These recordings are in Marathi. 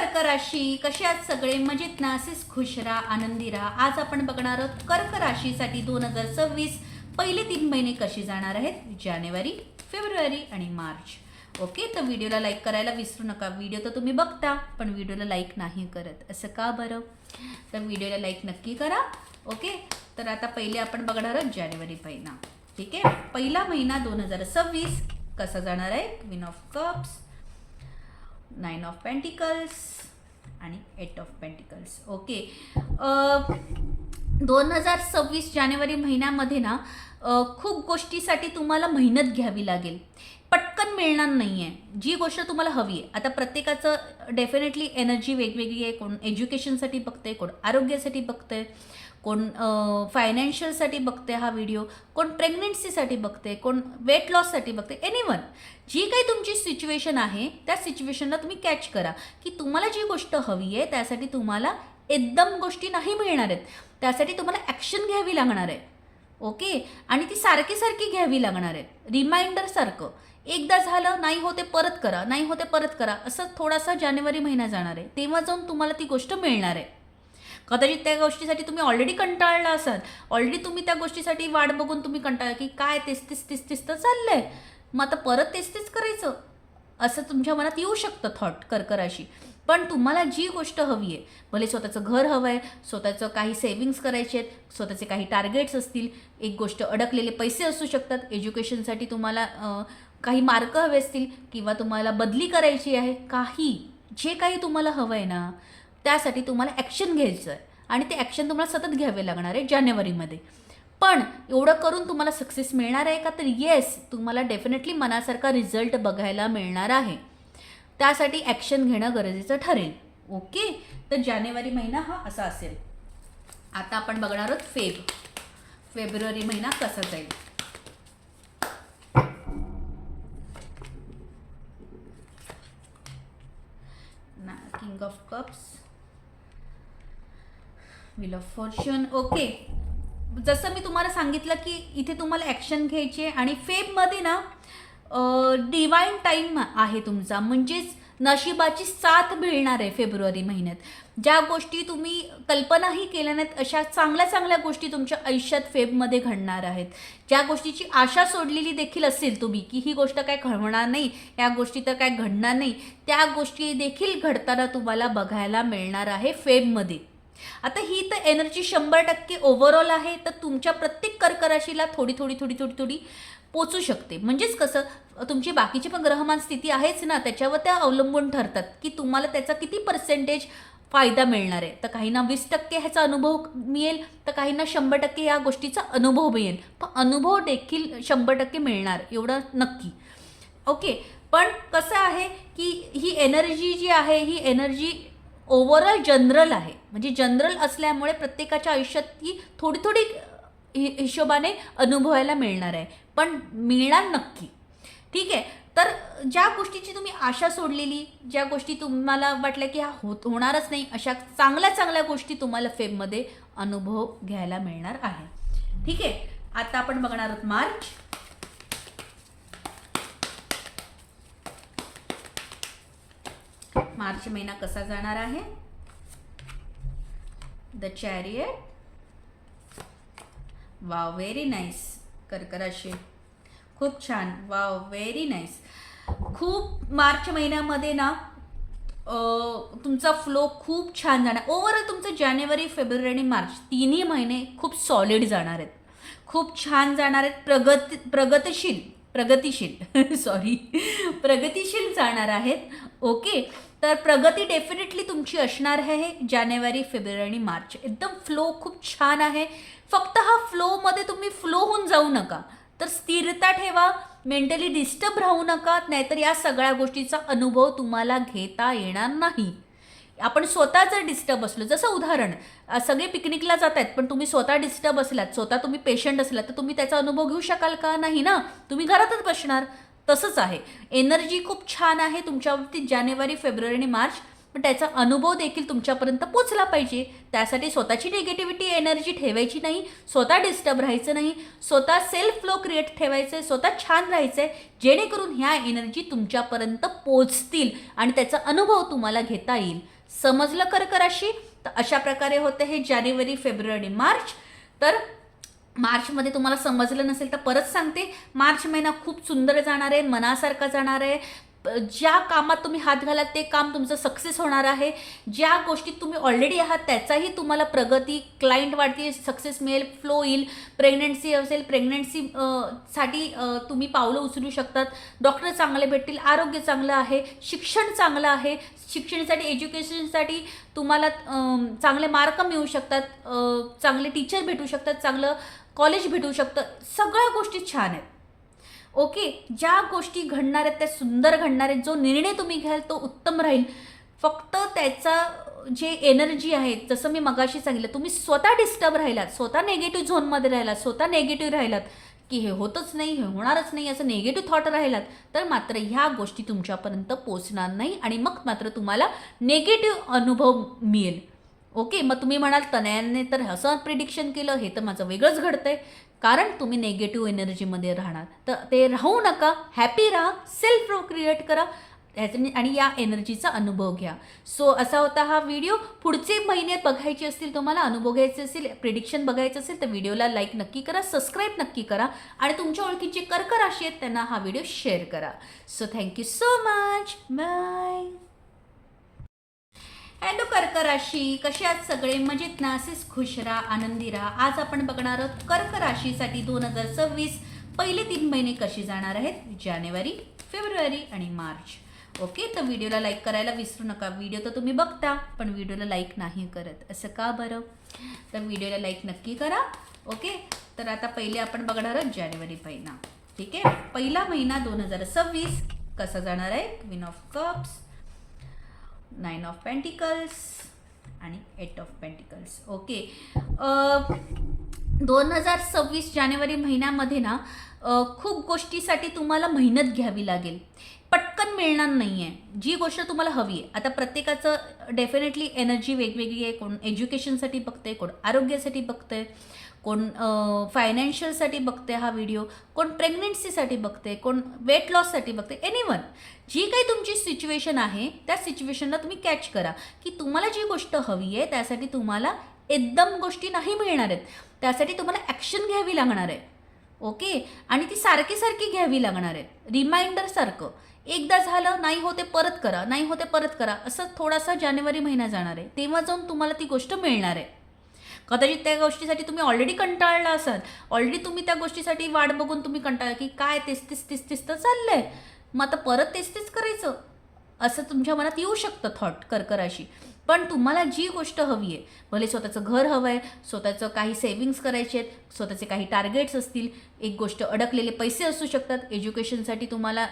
कर्क राशी कसे आहात सगळे? मजेत ना? असेच खुश राहा, आनंदी राहा. आज आपण बघणार आहोत कर्क राशीसाठी 2026 पहिले 3 महिने कसे जाणार आहेत, जानेवारी, फेब्रुवारी आणि मार्च. ओके, तर व्हिडिओला लाईक करायला विसरू नका. व्हिडिओ तर तुम्ही बघता पण व्हिडिओला लाईक नाही करत, असं का बरं? तर व्हिडिओला लाईक नक्की करा. ओके, तर आता पहिले आपण बघणार आहोत जानेवारी महिना. ठीक आहे, पहिला महिना 2026 कसा जाणार आहे? Queen of cups, 9 of pentacles आणि 8 ऑफ पेंटिकल्स. ओके, 2026 जानेवारी महिन्यामध्ये ना खूप गोष्टीसाठी तुम्हाला मेहनत घ्यावी लागेल. पटकन मिळणार नाही आहे जी गोष्ट तुम्हाला हवी आहे. आता प्रत्येकाचं डेफिनेटली एनर्जी वेगवेगळी आहे. कोण एज्युकेशनसाठी बघते, कोण आरोग्यासाठी बघते, कोण फायनान्शियलसाठी बघते हा व्हिडिओ, कोण प्रेग्नन्सीसाठी बघते, कोण वेट लॉससाठी बघते. एनीवन, जी काही तुमची सिच्युएशन आहे त्या सिच्युएशनला तुम्ही कॅच करा की तुम्हाला जी गोष्ट हवी आहे त्यासाठी तुम्हाला एकदम गोष्टी नाही मिळणार आहेत. त्यासाठी तुम्हाला ॲक्शन घ्यावी लागणार आहे. ओके, आणि ती सारखी सारखी घ्यावी लागणार आहे. रिमाइंडरसारखं एकदा झालं नाही होते परत करा, नाही होते परत करा, असं थोडासा जानेवारी महिना जाणार आहे. तेव्हा जाऊन तुम्हाला ती गोष्ट मिळणार आहे. कदाचित त्या गोष्टीसाठी तुम्ही ऑलरेडी कंटाळला असाल. ऑलरेडी तुम्ही त्या गोष्टीसाठी वाट बघून तुम्ही कंटाळला की काय तेच तेच तर चाललं आहे, मग आता परत तेच करायचं, असं तुमच्या मनात येऊ शकतं थॉट कर्क राशी. पण तुम्हाला जी गोष्ट हवी आहे, भले स्वतःचं घर हवं आहे, स्वतःचं काही सेविंग्स करायचे आहेत, स्वतःचे काही टार्गेट्स असतील, एक गोष्ट अडकलेले पैसे असू शकतात, एज्युकेशनसाठी तुम्हाला काही मार्क हवे असतील किंवा तुम्हाला बदली करायची आहे, काही जे काही तुम्हाला हवं आहे ना त्यासाठी तुम्हाला ॲक्शन घ्यायचं आहे. आणि ते ॲक्शन तुम्हाला सतत घ्यावे लागणार आहे जानेवारीमध्ये. पण एवढं करून तुम्हाला सक्सेस मिळणार आहे का? तर येस, तुम्हाला डेफिनेटली मनासारखा रिझल्ट बघायला मिळणार आहे. त्यासाठी ॲक्शन घेणं गरजेचं ठरेल. ओके, तर जानेवारी महिना हा असा असेल. आता आपण बघणार आहोत फेब्रुवारी महिना कसा जाईल. King of cups, wheel of Fortune. Okay, जसं मी तुम्हाला सांगितलं की इथे तुम्हाला ॲक्शन घ्यायची आहे. आणि फेबमध्ये ना डिवाइन टाईम आहे तुमचा, म्हणजेच नशिबाची साथ मिळणार आहे फेब्रुवारी महिन्यात. ज्या गोष्टी तुम्ही कल्पनाही केल्या नाहीत अशा चांगल्या चांगल्या गोष्टी तुमच्या आयुष्यात फेबमध्ये घडणार आहेत. ज्या गोष्टीची आशा सोडलेली देखील असेल तुम्ही की ही गोष्ट काय घडणार नाही, या गोष्टी तर काय घडणार नाही, त्या गोष्टी देखील घडताना तुम्हाला बघायला मिळणार आहे फेबमध्ये. आता ही तर एनर्जी 100% ओव्हरऑल आहे, तर तुमच्या प्रत्येक कर्क राशीला थोडी थोडी थोडी थोडी थोडी पोचू शकते. म्हणजेच कसं, तुमची बाकीची पण ग्रहमान स्थिती आहेच ना, त्याच्यावर त्या अवलंबून ठरतात की तुम्हाला त्याचा किती पर्सेंटेज फायदा मिळणार आहे. तर काहींना 20% ह्याचा अनुभव मिळेल, तर काहींना 100% या गोष्टीचा अनुभव मिळेल. पण अनुभव देखील 100% मिळणार एवढं नक्की. ओके, पण कसं आहे की ही एनर्जी जी आहे ही एनर्जी ओव्हरऑल जनरल आहे. म्हणजे जनरल असल्यामुळे प्रत्येकाच्या आयुष्यात ती थोडी थोडी हिशोबाने अनुभवायला मिळणार आहे, पण मिळणार नक्की. ठीक आहे, तर ज्या गोष्टीची तुम्ही आशा सोडलेली, ज्या गोष्टी तुम्हाला वाटल्या की हा होणारच नाही, अशा चांगल्या चांगल्या गोष्टी तुम्हाला फेबमध्ये अनुभव घ्यायला मिळणार आहे. ठीक आहे, आता आपण बघणार आहोत मार्च. मार्च महिना कसा जाणार आहे? The chariot. Wow, very nice. कर्क राशी खूप छान. Wow, very nice. खूप मार्च महिन्यामध्ये ना तुमचा फ्लो खूप छान जाणार. ओव्हरऑल तुमचं जानेवारी, फेब्रुवारी आणि मार्च तिन्ही महिने खूप सॉलिड जाणार आहेत, खूप छान जाणार आहेत. प्रगतिशील जाणार आहेत. ओके, तर प्रगती डेफिनेटली तुमची असणार आहे जानेवारी, फेब्रुवारी आणि मार्च. एकदम फ्लो खूप छान आहे. फक्त हा फ्लोमध्ये तुम्ही फ्लो होऊन जाऊ नका, तर स्थिरता ठेवा, मेंटली डिस्टर्ब राहू नका, नाहीतर या सगळ्या गोष्टीचा अनुभव तुम्हाला घेता येणार नाही. आपण स्वतः जर डिस्टर्ब असलो, जसं उदाहरण, सगळे पिकनिकला जात आहेत पण तुम्ही स्वतः डिस्टर्ब असलात, स्वतः तुम्ही पेशंट असलात, तर तुम्ही त्याचा अनुभव घेऊ शकाल का? नाही ना, तुम्ही घरातच बसणार. तसंच आहे, एनर्जी खूप छान आहे तुमच्यावरती जानेवारी, फेब्रुवारी आणि मार्च, पण त्याचा अनुभव देखील तुमच्यापर्यंत पोचला पाहिजे. त्यासाठी स्वतःची निगेटिव्हिटी एनर्जी ठेवायची नाही, स्वतः डिस्टर्ब राहायचं नाही, स्वतः सेल्फ फ्लो क्रिएट ठेवायचं आहे, स्वतः छान राहायचं आहे, जेणेकरून ह्या एनर्जी तुमच्यापर्यंत पोचतील आणि त्याचा अनुभव तुम्हाला घेता येईल. समजलं कर्क राशी? तर अशा प्रकारे होते हे जानेवारी, फेब्रुवारी, मार्च. तर मार्चमध्ये तुम्हाला समजलं नसेल तर परत सांगते, मार्च महिना खूप सुंदर जाणार आहे, मनासारखा जाणार आहे. ज्या कामात तुम्ही हात घालाल ते काम तुमचं सक्सेस होणार आहे. ज्या गोष्टीत तुम्ही ऑलरेडी आहात त्याचाही तुम्हाला प्रगती, क्लायंट वाढतील, सक्सेस मिळेल, फ्लो येईल. प्रेग्नन्सी असेल, प्रेग्नन्सी साठी तुम्ही पावलं उचलू शकतात. डॉक्टर चांगले भेटतील, आरोग्य चांगलं आहे, शिक्षण चांगलं आहे. शिक्षणासाठी, एज्युकेशनसाठी तुम्हाला चांगले मार्क मिळू शकतात, चांगले टीचर भेटू शकतात, चांगलं कॉलेज भेटू शकतं. सगळ्या गोष्टी छान आहेत. ओके, ज्या गोष्टी घडणार आहेत त्या सुंदर घडणार आहेत. जो निर्णय तुम्ही घ्याल तो उत्तम राहील. फक्त त्याचा जे एनर्जी आहे, जसं मी मगाशी सांगितलं, तुम्ही स्वतः डिस्टर्ब राहिलात, स्वतः नेगेटिव्ह झोनमध्ये राहिलात, स्वतः नेगेटिव्ह राहिलात की हे होतच नाही, हे होणारच नाही, असं नेगेटिव्ह थॉट राहिलात तर मात्र ह्या गोष्टी तुमच्यापर्यंत पोचणार नाही आणि मग मात्र तुम्हाला नेगेटिव्ह अनुभव मिळेल. ओके, मग तुम्ही म्हणाल तनयाने तर असं प्रिडिक्शन केलं, हे तर माझं वेगळंच घडतंय. कारण तुम्ही नेगेटिव्ह एनर्जीमध्ये राहणार. तर ते राहू नका, हॅपी राहा, सेल्फ क्रिएट करा आणि या एनर्जीचा अनुभव घ्या. सो असा होता हा व्हिडिओ. पुढचे महिने बघायचे असतील, तुम्हाला अनुभव घ्यायचे असतील, प्रिडिक्शन बघायचं असेल तर व्हिडिओला लाईक नक्की करा, सबस्क्राईब नक्की करा आणि तुमच्या ओळखीचे कर्क राशी आहेत त्यांना हा व्हिडिओ शेअर करा. So thank you so much, bye. Hello कर्क राशी, कसे आहात सगळे? मजेत ना? असेच खुश राहा, आनंदी राहा. आज आपण बघणार आहोत कर्क राशीसाठी 2026 पहिले 3 महिने कसे जाणार आहेत, जानेवारी, फेब्रुवारी आणि मार्च. ओके, तर व्हिडिओला लाईक करायला विसरू नका. व्हिडिओ तर तुम्ही बघता पण व्हिडिओला लाईक नाही करत, असं का बरं? तर व्हिडिओला लाईक नक्की करा. ओके, तर आता पहिले आपण बघणार आहोत जानेवारी महिना. ठीक आहे, पहिला महिना 2026 कसा जाणार आहे? Queen of cups, 9 of pentacles आणि 8 ऑफ पेंटिकल्स. ओके, 2026 जानेवारी महिन्यामध्ये ना खूप गोष्टीसाठी तुम्हाला मेहनत घ्यावी लागेल. पटकन मिळणार नाही आहे जी गोष्ट तुम्हाला हवी आहे. आता प्रत्येकाचं डेफिनेटली एनर्जी वेगवेगळी आहे. कोण एज्युकेशनसाठी बघते, कोण आरोग्यासाठी बघते, कोण फायनान्शियलसाठी बघते हा व्हिडिओ, कोण प्रेग्नन्सीसाठी बघते, कोण वेट लॉससाठी बघते. एनीवन, जी काही तुमची सिच्युएशन आहे त्या सिच्युएशनला तुम्ही कॅच करा की तुम्हाला जी गोष्ट हवी आहे त्यासाठी तुम्हाला एकदम गोष्टी नाही मिळणार आहेत. त्यासाठी तुम्हाला ॲक्शन घ्यावी लागणार आहे. ओके, आणि ती सारखी सारखी घ्यावी लागणार आहे, रिमाइंडरसारखं. एकदा झालं, नाही होते परत करा, नाही होते परत करा, असं थोडासा जानेवारी महिना जाणार आहे. तेव्हा जाऊन तुम्हाला ती गोष्ट मिळणार आहे. कदाचित त्या गोष्टीसाठी तुम्ही ऑलरेडी कंटाळला असाल, ऑलरेडी तुम्ही त्या गोष्टीसाठी वाट बघून तुम्ही कंटाळला की काय तेच तर चाललं आहे, मग आता परत तेच करायचं, असं तुमच्या मनात येऊ शकतं थॉट कर्क राशी. पण तुम्हाला जी गोष्ट हवी आहे, भले स्वतःचं घर हवं आहे, स्वतःचं काही सेविंग्स करायचे आहेत, स्वतःचे काही टार्गेट्स असतील, एक गोष्ट अडकलेले पैसे असू शकतात, एज्युकेशनसाठी तुम्हाला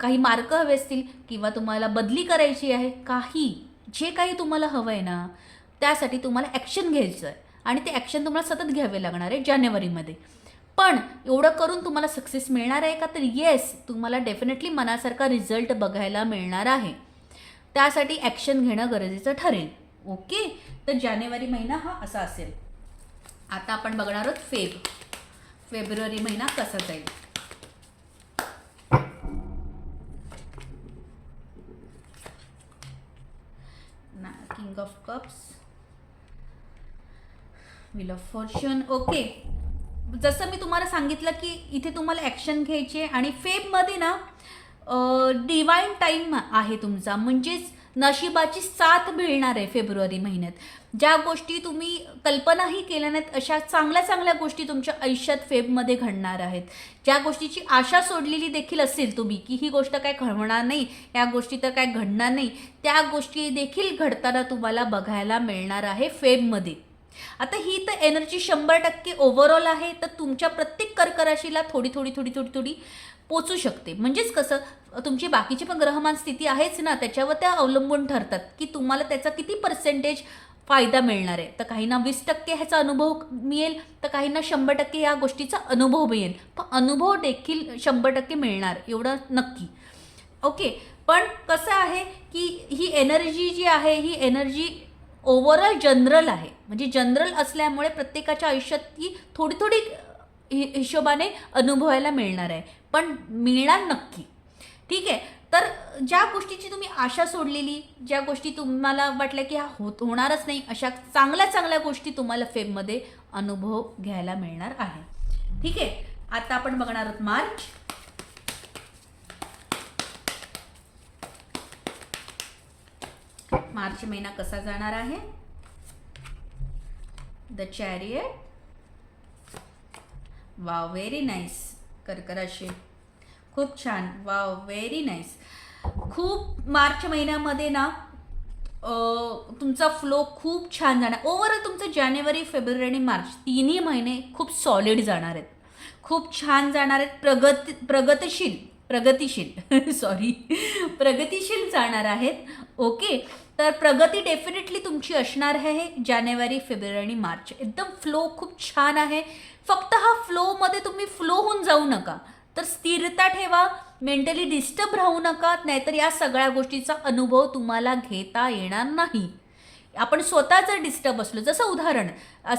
काही मार्क हवे असतील किंवा तुम्हाला बदली करायची आहे, जे काही तुम्हाला हवं आहे ना त्यासाठी तुम्हाला ॲक्शन घ्यायचं आहे आणि ते ॲक्शन तुम्हाला सतत घ्यावे लागणार आहे जानेवारीमध्ये. पण एवढं करून तुम्हाला सक्सेस मिळणार आहे का? तर येस, तुम्हाला डेफिनेटली मनासारखा रिझल्ट बघायला मिळणार आहे. त्यासाठी ॲक्शन घेणं गरजेचं ठरेल. ओके, तर जानेवारी महिना हा असा असेल. आता आपण बघणार आहोत फेब्रुवारी महिना कसा जाईल. King of cups, wheel of Fortune. Okay, जसं मी तुम्हाला सांगितलं की इथे तुम्हाला ॲक्शन घ्यायची आहे आणि फेबमध्ये ना डिवाइन टाईम आहे तुमचा, म्हणजेच नशिबाची साथ मिळणार आहे फेब्रुवारी महिन्यात. ज्या गोष्टी तुम्ही कल्पनाही केल्या नाहीत अशा चांगल्या चांगल्या गोष्टी तुमच्या आयुष्यात फेबमध्ये घडणार आहेत. ज्या गोष्टीची आशा सोडलेली देखील असेल तुम्ही की ही गोष्ट काय होणार नाही, या गोष्टी तर काय घडणार नाही, त्या गोष्टी देखील घडताना तुम्हाला बघायला मिळणार आहे फेबमध्ये. आता ही तर एनर्जी 100% ओव्हरऑल आहे, तर तुमच्या प्रत्येक कर्क राशीला थोडी थोडी पोचू शकते. म्हणजेच कसं, तुमची बाकीची पण ग्रहमान स्थिती आहेच ना, त्याच्यावर त्या अवलंबून ठरतात की तुम्हाला त्याचा किती पर्सेंटेज फायदा मिळणार आहे. तर काहींना 20% ह्याचा अनुभव मिळेल, तर काहींना 100% या गोष्टीचा अनुभव मिळेल. पण अनुभव देखील 100% मिळणार एवढं नक्की. ओके, पण कसं आहे की ही एनर्जी जी आहे ही एनर्जी ओव्हरऑल जनरल आहे. म्हणजे जनरल असल्यामुळे प्रत्येकाच्या आयुष्यात ती थोडी हिशोबाने अनुभवायला मिळणार आहे, पण मिळणार नक्की. ठीक आहे, तर ज्या गोष्टीची तुम्ही आशा सोडलेली, ज्या गोष्टी तुम्हाला वाटल्या की होणारच नाही, अशा चांगल्या चांगल्या गोष्टी तुम्हाला फेबमध्ये अनुभव घ्यायला मिळणार आहे. ठीक आहे, आता आपण बघणार आहोत मार्च. मार्च महिना कसा जाणार आहे. The chariot. Wow, very nice. कर्क राशी खूप छान. Wow, very nice. खूप मार्च महिन्यामध्ये ना तुमचा फ्लो खूप छान जाणार. ओव्हरऑल तुमचं जानेवारी, फेब्रुवारी आणि मार्च तिन्ही महिने खूप सॉलिड जाणार आहेत, खूप छान जाणार आहेत. प्रगतिशील सॉरी प्रगतिशील जाणार आहेत. ओके, तर प्रगती डेफिनेटली तुमची असणार आहे जानेवारी, फेब्रुवारी आणि मार्च. एकदम फ्लो खूप छान आहे. फक्त हा फ्लोमध्ये तुम्ही फ्लो होऊन जाऊ नका, तर स्थिरता ठेवा, मेंटली डिस्टर्ब राहू नका, नाहीतर या सगळ्या गोष्टीचा अनुभव तुम्हाला घेता येणार नाही. आपण स्वतः जर डिस्टर्ब असलो, जसं उदाहरण,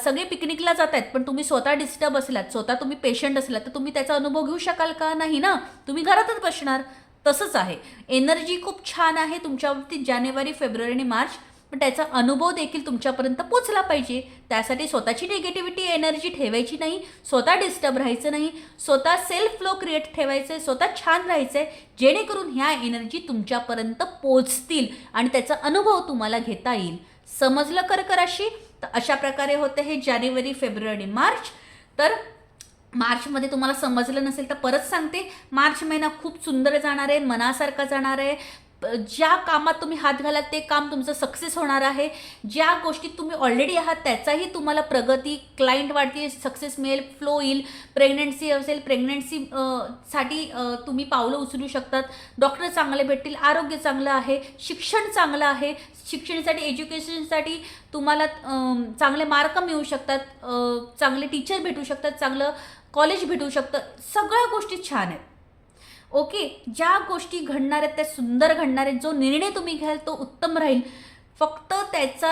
सगळे पिकनिकला जात आहेत पण तुम्ही स्वतः डिस्टर्ब असलात, स्वतः तुम्ही पेशंट असलात, तर तुम्ही त्याचा अनुभव घेऊ शकाल का? नाही ना, तुम्ही घरातच बसणार. तसंच आहे, एनर्जी खूप छान आहे तुमच्यावरती जानेवारी, फेब्रुवारी आणि मार्च, पण त्याचा अनुभव देखील तुमच्यापर्यंत पोचला पाहिजे. त्यासाठी स्वतःची निगेटिव्हिटी एनर्जी ठेवायची नाही, स्वतः डिस्टर्ब राहायचं नाही, स्वतः सेल्फ फ्लो क्रिएट ठेवायचं आहे, स्वतः छान राहायचं आहे, जेणेकरून ह्या एनर्जी तुमच्यापर्यंत पोचतील आणि त्याचा अनुभव तुम्हाला घेता येईल. समजलं कर्क राशी? तर अशा प्रकारे होते हे जानेवारी, फेब्रुवारी, मार्च. तर मार्चमध्ये तुम्हाला समजलं नसेल तर परत सांगते, मार्च महिना खूप सुंदर जाणार आहे, मनासारखा जाणार आहे. ज्या कामात तुम्ही हात घालाल ते काम तुमचं सक्सेस होणार आहे. ज्या गोष्टीत तुम्ही ऑलरेडी आहात त्याचाही तुम्हाला प्रगती, क्लायंट वाढतील, सक्सेस मिळेल, फ्लो येईल. प्रेग्नन्सी असेल, साठी तुम्ही पावलं उचलू शकतात. डॉक्टर चांगले भेटतील, आरोग्य चांगलं आहे, शिक्षण चांगलं आहे, शिक्षणासाठी, एज्युकेशनसाठी तुम्हाला चांगले मार्क मिळू शकतात, चांगले टीचर भेटू शकतात, चांगलं कॉलेज भेटू शकतं. सगळ्या गोष्टी छान आहेत. ओके, ज्या गोष्टी घडणार आहेत त्या सुंदर घडणार आहेत. जो निर्णय तुम्ही घ्याल तो उत्तम राहील. फक्त त्याचा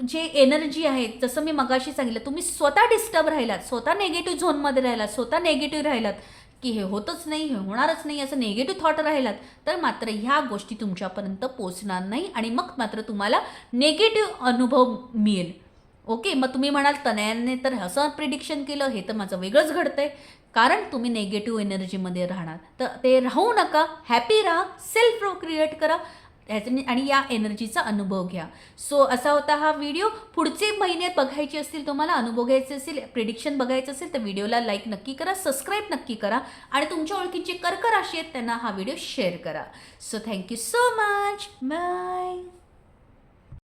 जे एनर्जी आहे, जसं मी मगाशी सांगितलं, तुम्ही स्वतः डिस्टर्ब राहिलात, स्वतः नेगेटिव्ह झोनमध्ये राहिलात, स्वतः नेगेटिव्ह राहिलात की हे होतच नाही, हे होणारच नाही, असं नेगेटिव्ह थॉट राहिलात, तर मात्र ह्या गोष्टी तुमच्यापर्यंत पोचणार नाही आणि मग मात्र तुम्हाला नेगेटिव्ह अनुभव मिळेल. ओके, मग तुम्ही म्हणाल तनयाने तर असं प्रिडिक्शन केलं, हे तर माझं वेगळंच घडतंय. कारण तुम्ही नेगेटिव्ह एनर्जीमध्ये राहणार, तर ते राहू नका. हॅपी राहा, सेल्फ फ्लो क्रिएट करा आणि या एनर्जीचा अनुभव घ्या. सो असा होता हा व्हिडिओ. पुढचे महिने बघायचे असतील, तुम्हाला अनुभव घ्यायचे असेल, प्रिडिक्शन बघायचं असेल, तर व्हिडिओला लाईक नक्की करा, सबस्क्राईब नक्की करा आणि तुमच्या ओळखीचे कर्क राशी आहेत त्यांना हा व्हिडिओ शेअर करा. So thank you so much. Bye.